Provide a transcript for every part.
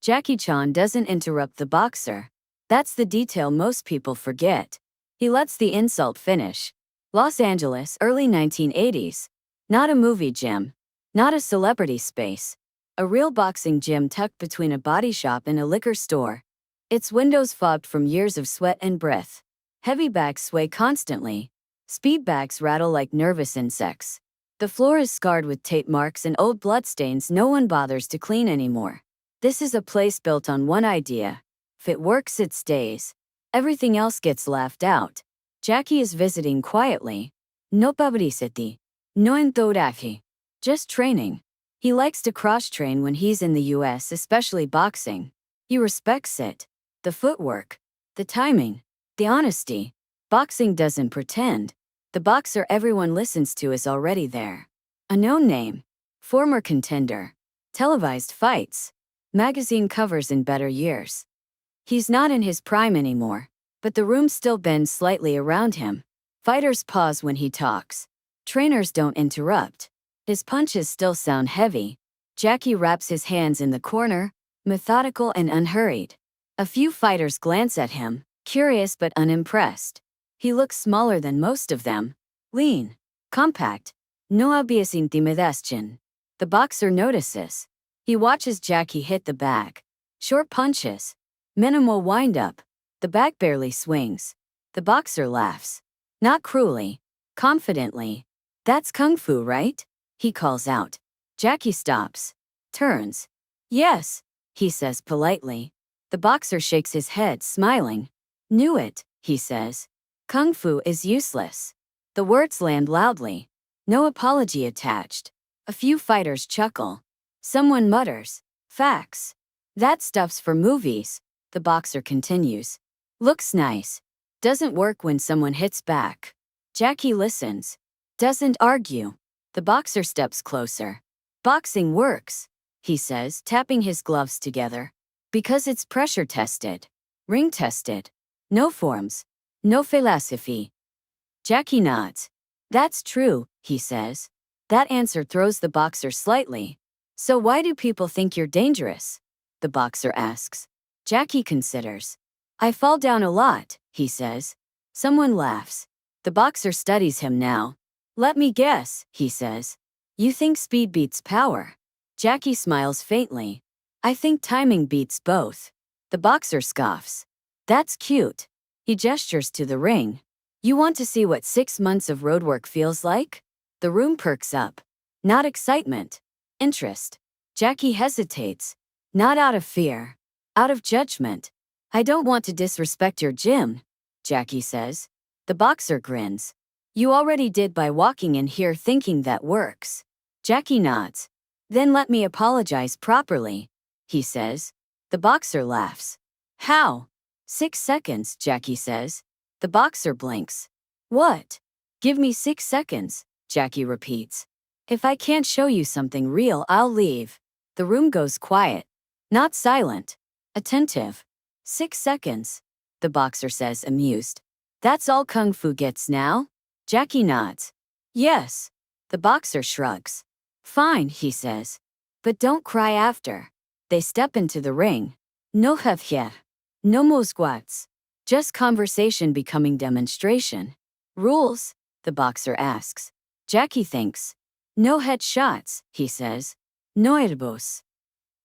Jackie Chan doesn't interrupt the boxer. That's the detail most people forget. He lets the insult finish. Los Angeles, early 1980s. Not a movie gym. Not a celebrity space. A real boxing gym tucked between a body shop and a liquor store. Its windows fogged from years of sweat and breath. Heavy bags sway constantly. Speed bags rattle like nervous insects. The floor is scarred with tape marks and old bloodstains no one bothers to clean anymore. This is a place built on one idea. If it works, it stays. Everything else gets laughed out. Jackie is visiting quietly. No publicity. No entourage. Just training. He likes to cross-train when he's in the US, especially boxing. He respects it. The footwork. The timing. The honesty. Boxing doesn't pretend. The boxer everyone listens to is already there. A known name. Former contender. Televised fights. Magazine covers in better years. He's not in his prime anymore, but the room still bends slightly around him. Fighters pause when he talks. Trainers don't interrupt. His punches still sound heavy. Jackie wraps his hands in the corner, methodical and unhurried. A few fighters glance at him, curious but unimpressed. He looks smaller than most of them. Lean. Compact. No obvious intimidation. The boxer notices. He watches Jackie hit the bag. Short punches. Minimal wind-up. The bag barely swings. The boxer laughs. Not cruelly. Confidently. That's kung fu, right? He calls out. Jackie stops. Turns. Yes, he says politely. The boxer shakes his head, smiling. Knew it, he says. Kung fu is useless. The words land loudly. No apology attached. A few fighters chuckle. Someone mutters. Facts. That stuff's for movies, the boxer continues. Looks nice. Doesn't work when someone hits back. Jackie listens. Doesn't argue. The boxer steps closer. Boxing works, he says, tapping his gloves together. Because it's pressure tested. Ring tested. No forms. No philosophy. Jackie nods. That's true, he says. That answer throws the boxer slightly. So why do people think you're dangerous? The boxer asks. Jackie considers. I fall down a lot, he says. Someone laughs. The boxer studies him now. Let me guess, he says. You think speed beats power? Jackie smiles faintly. I think timing beats both. The boxer scoffs. That's cute. He gestures to the ring. You want to see what 6 months of road work feels like? The room perks up. Not excitement. Interest. Jackie hesitates. Not out of fear. Out of judgment. I don't want to disrespect your gym, Jackie says. The boxer grins. You already did by walking in here thinking that works. Jackie nods. Then let me apologize properly, he says. The boxer laughs. How? 6 seconds, Jackie says. The boxer blinks. What? Give me 6 seconds, Jackie repeats. If I can't show you something real, I'll leave. The room goes quiet. Not silent. Attentive. 6 seconds, the boxer says, amused. That's all kung fu gets now? Jackie nods. Yes. The boxer shrugs. Fine, he says. But don't cry after. They step into the ring. No jefe. No more squats. Just conversation becoming demonstration. Rules? The boxer asks. Jackie thinks. No headshots, he says. No elbows.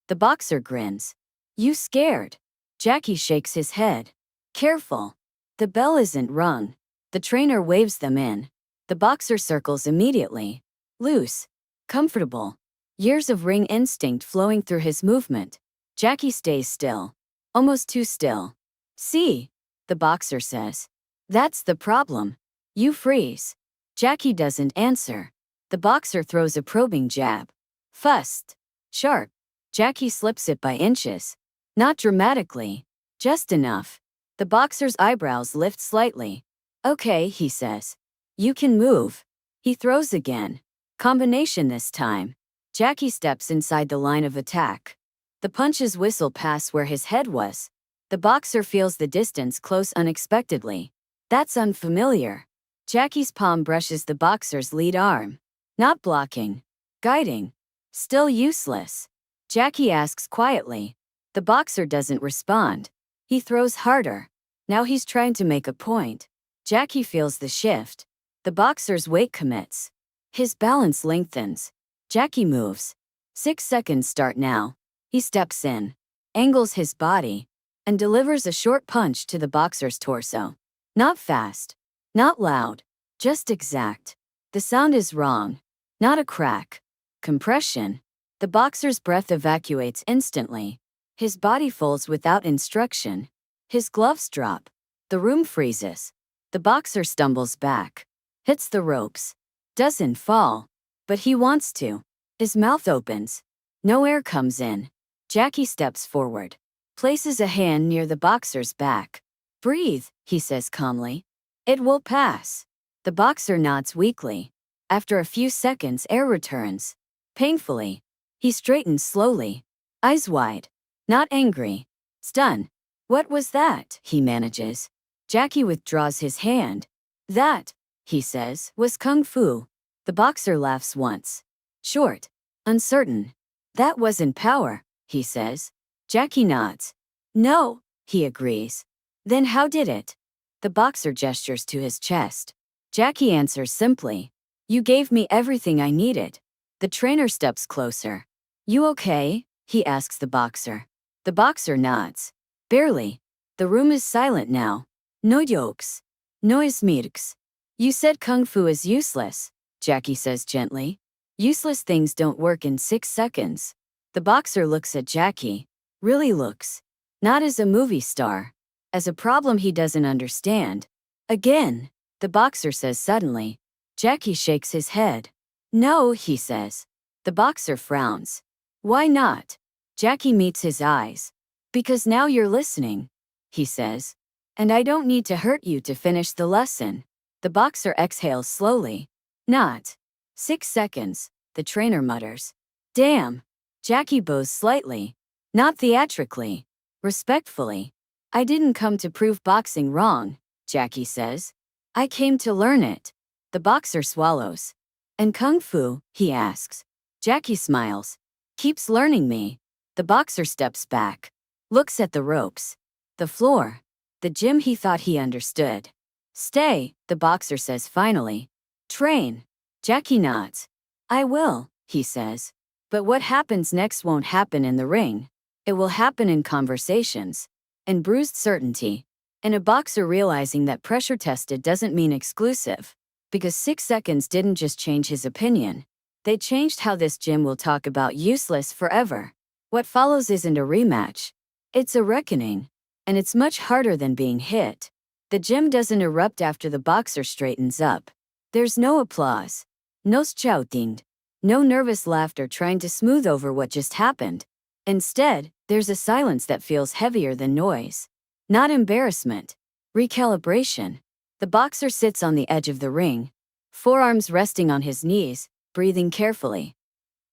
The boxer grins. You scared? Jackie shakes his head. Careful. The bell isn't rung. The trainer waves them in. The boxer circles immediately. Loose. Comfortable. Years of ring instinct flowing through his movement. Jackie stays still. Almost too still. See? The boxer says. That's the problem. You freeze. Jackie doesn't answer. The boxer throws a probing jab. Fust. Sharp. Jackie slips it by inches. Not dramatically. Just enough. The boxer's eyebrows lift slightly. Okay, he says. You can move. He throws again. Combination this time. Jackie steps inside the line of attack. The punches whistle past where his head was. The boxer feels the distance close unexpectedly. That's unfamiliar. Jackie's palm brushes the boxer's lead arm. Not blocking. Guiding. Still useless. Jackie asks quietly. The boxer doesn't respond. He throws harder. Now he's trying to make a point. Jackie feels the shift. The boxer's weight commits. His balance lengthens. Jackie moves. 6 seconds start now. He steps in, angles his body, and delivers a short punch to the boxer's torso. Not fast. Not loud. Just exact. The sound is wrong. Not a crack. Compression. The boxer's breath evacuates instantly. His body folds without instruction. His gloves drop. The room freezes. The boxer stumbles back. Hits the ropes. Doesn't fall. But he wants to. His mouth opens. No air comes in. Jackie steps forward. Places a hand near the boxer's back. Breathe, he says calmly. It will pass. The boxer nods weakly. After a few seconds, air returns. Painfully. He straightens slowly. Eyes wide. Not angry. Stunned. What was that? He manages. Jackie withdraws his hand. That, he says, was kung fu. The boxer laughs once. Short. Uncertain. That wasn't power, he says. Jackie nods. No, he agrees. Then how did it? The boxer gestures to his chest. Jackie answers simply. You gave me everything I needed. The trainer steps closer. You okay? He asks the boxer. The boxer nods. Barely. The room is silent now. No jokes. No smirks. You said kung fu is useless, Jackie says gently. Useless things don't work in 6 seconds. The boxer looks at Jackie. Really looks. Not as a movie star. As a problem he doesn't understand. Again, the boxer says suddenly. Jackie shakes his head. No, he says. The boxer frowns. Why not? Jackie meets his eyes. Because now you're listening, he says. And I don't need to hurt you to finish the lesson. The boxer exhales slowly. Not. 6 seconds, the trainer mutters. Damn. Jackie bows slightly. Not theatrically. Respectfully. I didn't come to prove boxing wrong, Jackie says. I came to learn it. The boxer swallows. And kung fu, he asks. Jackie smiles. Keeps learning me. The boxer steps back. Looks at the ropes. The floor. The gym he thought he understood. Stay, the boxer says finally. Train. Jackie nods. I will, he says. But what happens next won't happen in the ring. It will happen in conversations. In bruised certainty. In a boxer realizing that pressure tested doesn't mean exclusive. Because 6 seconds didn't just change his opinion. They changed how this gym will talk about useless forever. What follows isn't a rematch. It's a reckoning. And it's much harder than being hit. The gym doesn't erupt after the boxer straightens up. There's no applause. No shouting. No nervous laughter trying to smooth over what just happened. Instead, there's a silence that feels heavier than noise. Not embarrassment. Recalibration. The boxer sits on the edge of the ring, forearms resting on his knees, breathing carefully.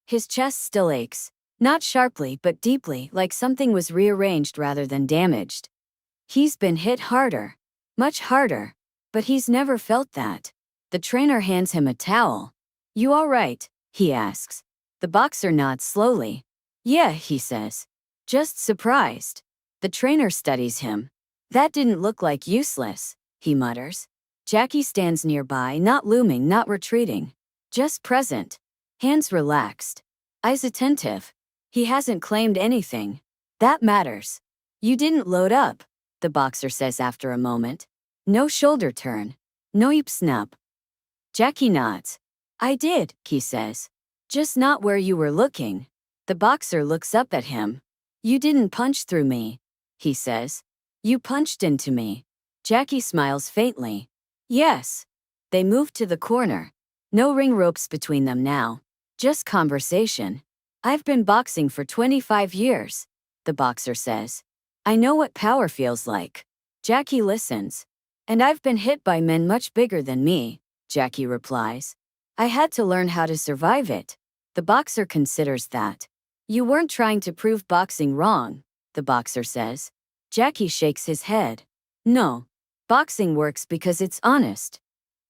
His chest still aches, not sharply but deeply, like something was rearranged rather than damaged. He's been hit harder, much harder, but he's never felt that. The trainer hands him a towel. You all right? He asks. The boxer nods slowly. Yeah, he says. Just surprised. The trainer studies him. That didn't look like useless, he mutters. Jackie stands nearby, not looming, not retreating. Just present. Hands relaxed. Eyes attentive. He hasn't claimed anything. That matters. You didn't load up, the boxer says after a moment. No shoulder turn. No hip snap. Jackie nods. I did, he says. Just not where you were looking. The boxer looks up at him. You didn't punch through me, he says. You punched into me. Jackie smiles faintly. Yes. They move to the corner. No ring ropes between them now. Just conversation. I've been boxing for 25 years, the boxer says. I know what power feels like. Jackie listens. And I've been hit by men much bigger than me, Jackie replies. I had to learn how to survive it. The boxer considers that. You weren't trying to prove boxing wrong, the boxer says. Jackie shakes his head. No. Boxing works because it's honest,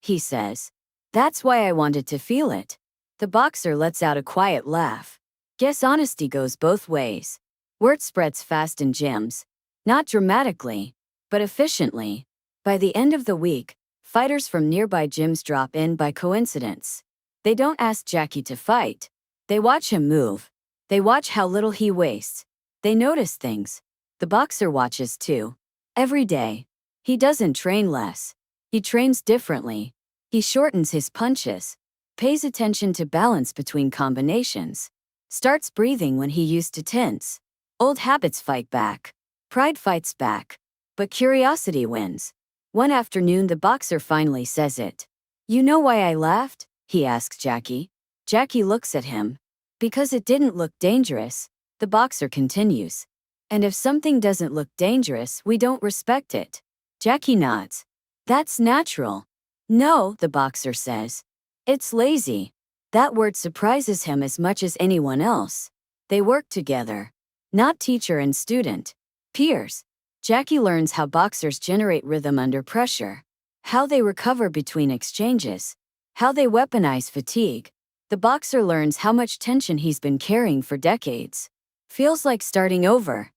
he says. That's why I wanted to feel it. The boxer lets out a quiet laugh. Guess honesty goes both ways. Word spreads fast in gyms. Not dramatically, but efficiently. By the end of the week, fighters from nearby gyms drop in by coincidence. They don't ask Jackie to fight. They watch him move. They watch how little he wastes. They notice things. The boxer watches too. Every day. He doesn't train less. He trains differently. He shortens his punches. Pays attention to balance between combinations. Starts breathing when he used to tense. Old habits fight back. Pride fights back. But curiosity wins. One afternoon the boxer finally says it. "You know why I laughed?" he asks Jackie. Jackie looks at him. "Because it didn't look dangerous," the boxer continues. "And if something doesn't look dangerous, we don't respect it." Jackie nods. "That's natural." "No," the boxer says. "It's lazy." That word surprises him as much as anyone else. They work together. Not teacher and student. Peers. Jackie learns how boxers generate rhythm under pressure. How they recover between exchanges. How they weaponize fatigue. The boxer learns how much tension he's been carrying for decades. "Feels like starting over,"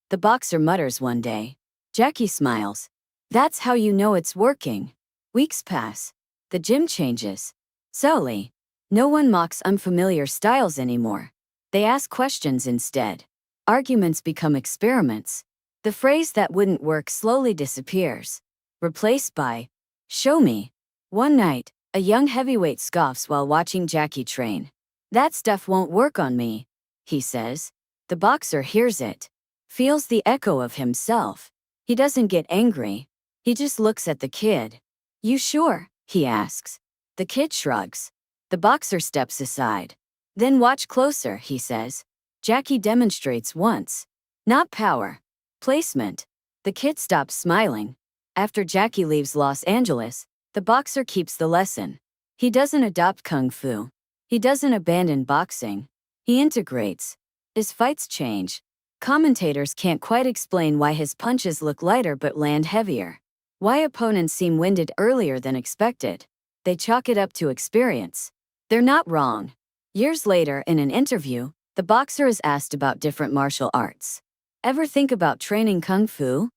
the boxer mutters one day. Jackie smiles. "That's how you know it's working." Weeks pass. The gym changes. Slowly. No one mocks unfamiliar styles anymore. They ask questions instead. Arguments become experiments. The phrase "that wouldn't work" slowly disappears. Replaced by, "Show me." One night, a young heavyweight scoffs while watching Jackie train. "That stuff won't work on me," he says. The boxer hears it. Feels the echo of himself. He doesn't get angry. He just looks at the kid. "You sure?" he asks. The kid shrugs. The boxer steps aside. "Then watch closer," he says. Jackie demonstrates once. Not power. Placement. The kid stops smiling. After Jackie leaves Los Angeles, the boxer keeps the lesson. He doesn't adopt kung fu. He doesn't abandon boxing. He integrates. His fights change. Commentators can't quite explain why his punches look lighter but land heavier. Why opponents seem winded earlier than expected. They chalk it up to experience. They're not wrong. Years later, in an interview, the boxer is asked about different martial arts. "Ever think about training kung fu?"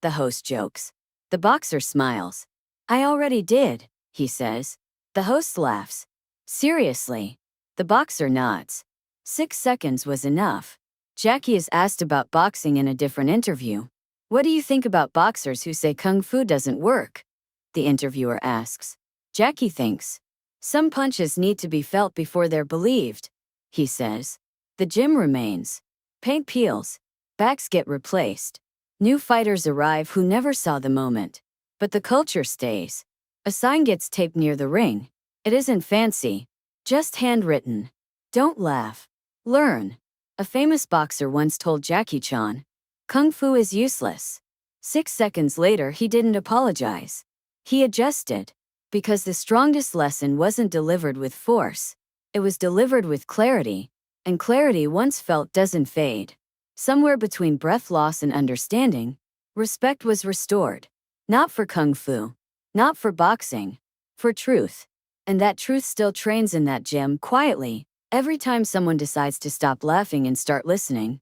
The host jokes. The boxer smiles. "I already did," he says. The host laughs. "Seriously?" The boxer nods. 6 seconds was enough. Jackie is asked about boxing in a different interview. "What do you think about boxers who say kung fu doesn't work?" The interviewer asks. Jackie thinks. "Some punches need to be felt before they're believed," he says. The gym remains. Paint peels. Backs get replaced. New fighters arrive who never saw the moment. But the culture stays. A sign gets taped near the ring. It isn't fancy. Just handwritten. "Don't laugh. Learn." A famous boxer once told Jackie Chan, "Kung fu is useless." 6 seconds later he didn't apologize. He adjusted. Because the strongest lesson wasn't delivered with force. It was delivered with clarity. And clarity once felt doesn't fade. Somewhere between breath loss and understanding, respect was restored. Not for kung fu. Not for boxing. For truth. And that truth still trains in that gym quietly, every time someone decides to stop laughing and start listening.